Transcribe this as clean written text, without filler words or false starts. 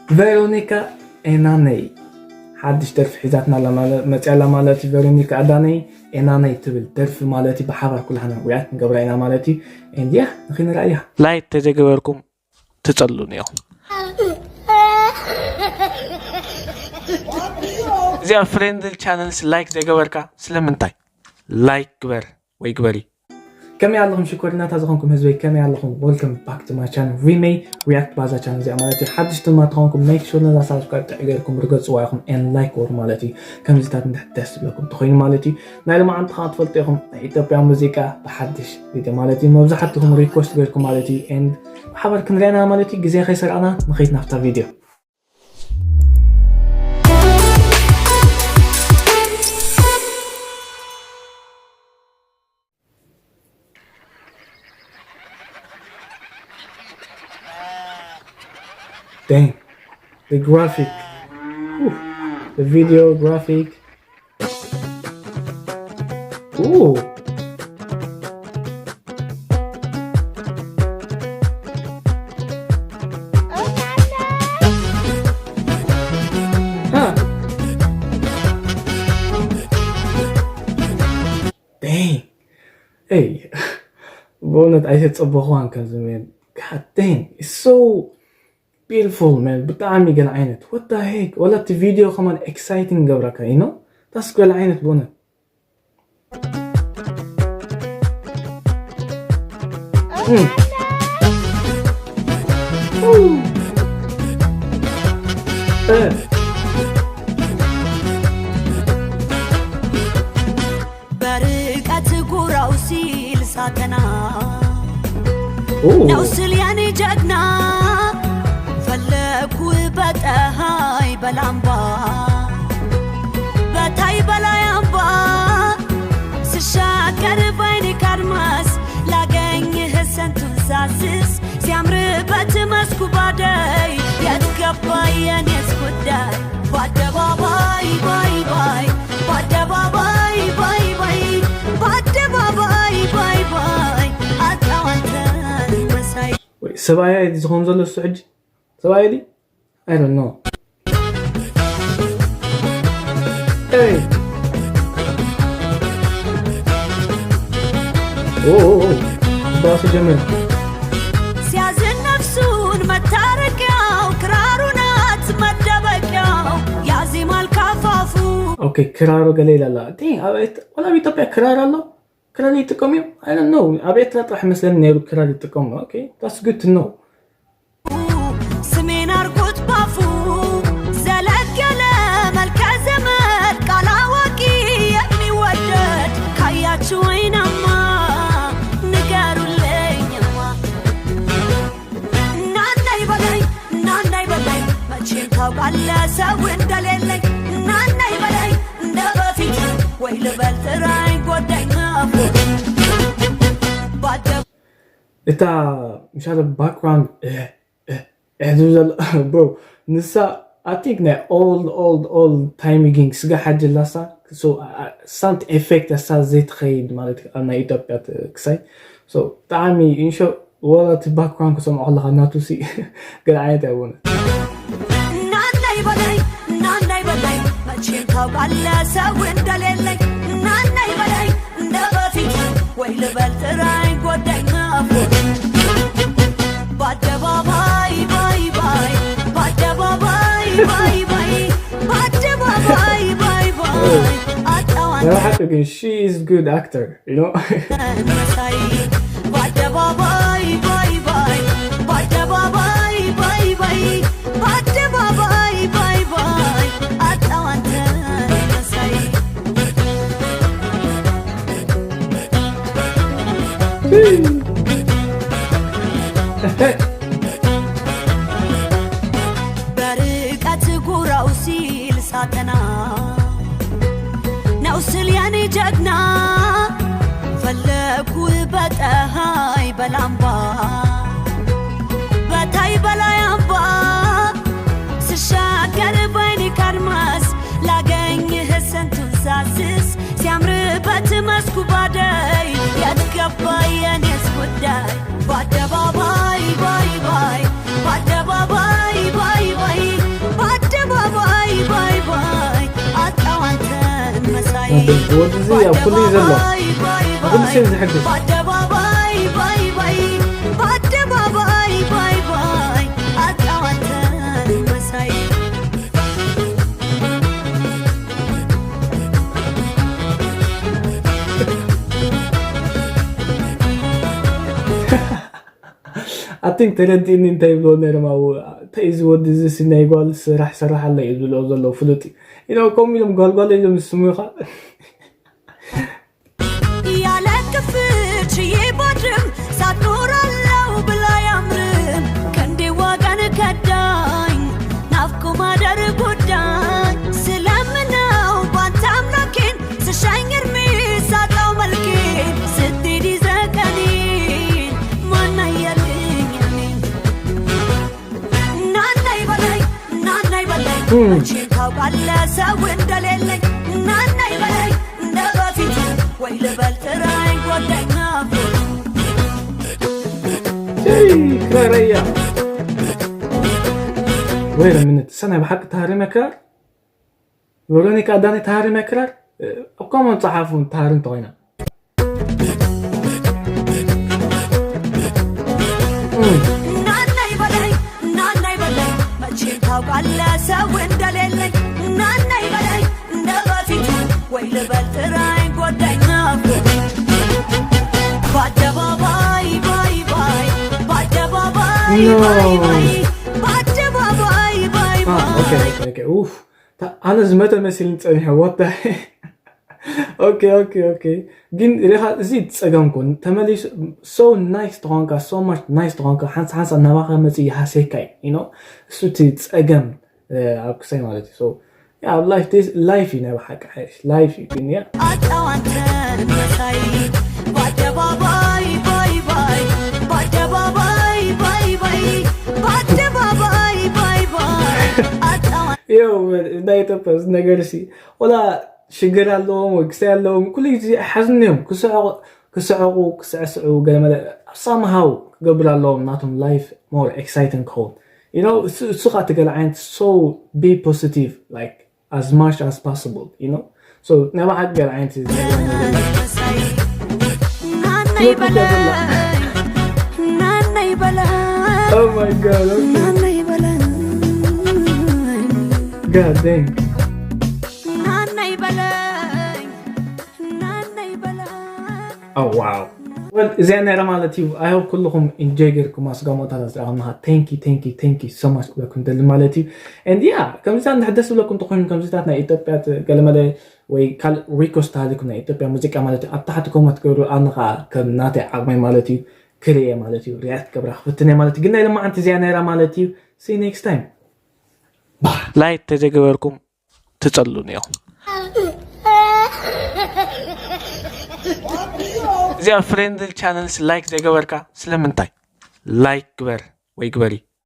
فيرونيكا إناني حدش درف حيزاتنا لما متعلا مالتي فيرونيكا أداني إناني تبل درف مالتي بحبر كل هنا ويات نقبرينا مالتي and yeah نخينا رأيها لايك تجاوبكم تتصلون يوم زي فريند الشانل لايك تجاوبك سلامنتاي لايك كبر ويكبري كم يعلقكم شكرنا تازقونكم هزوي كم يعلقكم welcome back to my channel Remay react بازا channel زي مالتي حدش تما تخونكم make sure نزا سبسكرايب تعيقلكم رقص وايكم and like ور مالتي كم زيتات نحتس لكم تخوين مالتي نايلو ما عند خاط فلتيكم إثيوبيا موسيقى بحدش فيديو مالتي مبزحتكم ريكوست غيركم مالتي and بحبركم رينا مالتي جزي خيسر أنا نخيط نفتا فيديو Dang, the graphic, ooh, the video graphic, ooh, huh, dang, hey, bonnet I said صباحوان كان زمان, god dang, it's so beautiful man بتعمي قال عينت what the heck ولا فيديو كمان exciting قبرك you know تسكو قال عينت بونا برقت قراو سيل ساتنا نوصل يعني جدنا فلك وبتهاي بلامبا بتاي بلايامبا سشاكر بيني كرماس لاغني حسن تنساسس سيامر بتمسكو باداي يتقبا ينس قداي بادباباي باي باي بادباباي باي باي بادباباي باي باي اتوانتان مساي سبايا دي زخون زلو السعج سبايا دي I don't know hey اوه باص جميل سيازن نفسون متاركاو كرارونات مدبكاو يازي مالكافافو اوكي كرارو قليلا لا دين ابيت ولا بيطبع كرار الله كرار يتقوم I don't know ابيت اطرح مثلا نيرو كرار يتقوم اوكي that's good to know سمين ارقوت بافو زلقل ملكا زمر قلاوكي يبني ودد كايات وينما نقارو اللينما ناناي بلاي ماچين كاوغالا ساوين دليلي ناناي بلاي نبافيت ويل بلتراي قداي نافو إتا مش عارف background bro نسا I think that old timing سجى حاجة لسا so sound effect أسا زيت خيد مالك أنا إيطاليا كسي so تعمي إنشو ولا background كسم الله غناتو سي قال عيني أبونا ناناي بلاي ماچين كاوغالا ساوين دليلي ناناي بلاي نبافيت ويل بلتراي قداي نافو بادباباي باي باي بادباباي باي باي بادباباي باي باي I have to think she is good actor you know بادباباي باي باي بادباباي باي باي بادباباي باي باي اتوانتان مساي برقت قراو سيل ساتنا نوصل يعني جدنا فلك وبتهاي بلامبا بتاي بلايامبا سشاكر بيني كرماس لاغني حسن تنساسس سيامر بتمسكو باداي يتقبا ينس قداي بادباباي باي باي بادباباي باي باي ወድዚ ያው ኩሉ ይዘሎ ኩሉ ሰብ ዝሕግዝ በአደባባይ ባይ ባይ በአደባባይ ባይ ባይ አጣዋንተን መሳይ I think ተረዲኒ እንታይ ብሎ ነርማው ተይዝ ወድዚ ስናይ ጓል ስራሕ ሰራሕ አለ ይብሎ ዘሎ ፍሉጥ ኢኖ ኮሚሎም ጓልጓል ኢሎም ስሙኻ ያለ ክፍች ይባድም ሳትኖራለው ብላ ያምርም ከንዴ ዋጋን ከዳኝ ናፍቆ ማደር ጉዳይ ስለምነው ባንተ አምላኬን ስሻኝ እርሜ ሳጣው መልኬን ስትሄድ ይዘቀኔን ማናየልኝ እኔን ናናይ በላይ መቼም ታውቃለህ ሰው እንደሌለኝ ናናይ በላይ እንደ በፊቱ ወይ ልበል ጥራኝ ጓደኛ كراريا وين من السنة بحق تهاري مكرار ورونيكا داني تهاري مكرار وكمان صحافون تهارين طوينا ናናይ በላይ መቼም ታውቃለህ ሰው እንደሌለኝ ናናይ በላይ እንደ በፊቱ ወይ ልበል ጥራኝ ጓደኛ በአደባባይ ባይ ባይ በአደባባይ ባይ ባይ በአደባባይ ባይ ባይ اوكي اوف انا زمت مثل نصنح وات اوكي ግን ረኻ እዚ ፀገምኩን ተመሊስ so nice ተኾንካ so much nice ተኾንካ ሓንሳ ናባኻ መፂ ይሓሰይካይ you know እሱ እቲ ፀገም ኣብ ክሳይ ማለት እዩ so yeah life you never hack life you can yeah አጣዋንተን መሳይ በአደባባይ ባይ ባይ በአደባባይ ባይ ባይ በአደባባይ ባይ ባይ አጣዋን yo ኢትዮጵያስ ነገር ሲ ወላ ሽግር ኣለዎም ወይ ክሳይ ኣለዎም ኩሉ ግዜ ሓዝንዮም ክስዕቁ ክስዕስዑ ገለመለ somehow ክገብር ኣለዎም ናቶም life more exciting cold you know እሱ ኻ ትገል ዓይነት so be positive like as much as possible you know so never had ገል ዓይነት ናናይ በላይ oh my god okay. ናናይ በላይ god dang oh wow well زين رمالتي I hope كلكم enjoy كم أسقامات هذا رغمها thank you so much لكم دلمالتي and yeah كم زين نحدث لكم تقولون كم زيتنا إثيوبيا كلمة ويكال ريكوست هذيكم إثيوبيا موسيقى مالتي أبتحتكم تقولوا أنا كم ناتي عقمي مالتي كريه مالتي رياض كبر فتني مالتي قلنا لما أنت زين رمالتي see you next time bye لايك تجاوبكم تتصلون يوم እዚኣ ፍሬንድ ቻነልስ ላይክ ዘይገበርካ ስለምንታይ ላይክ ግበር ወይ ግበሪ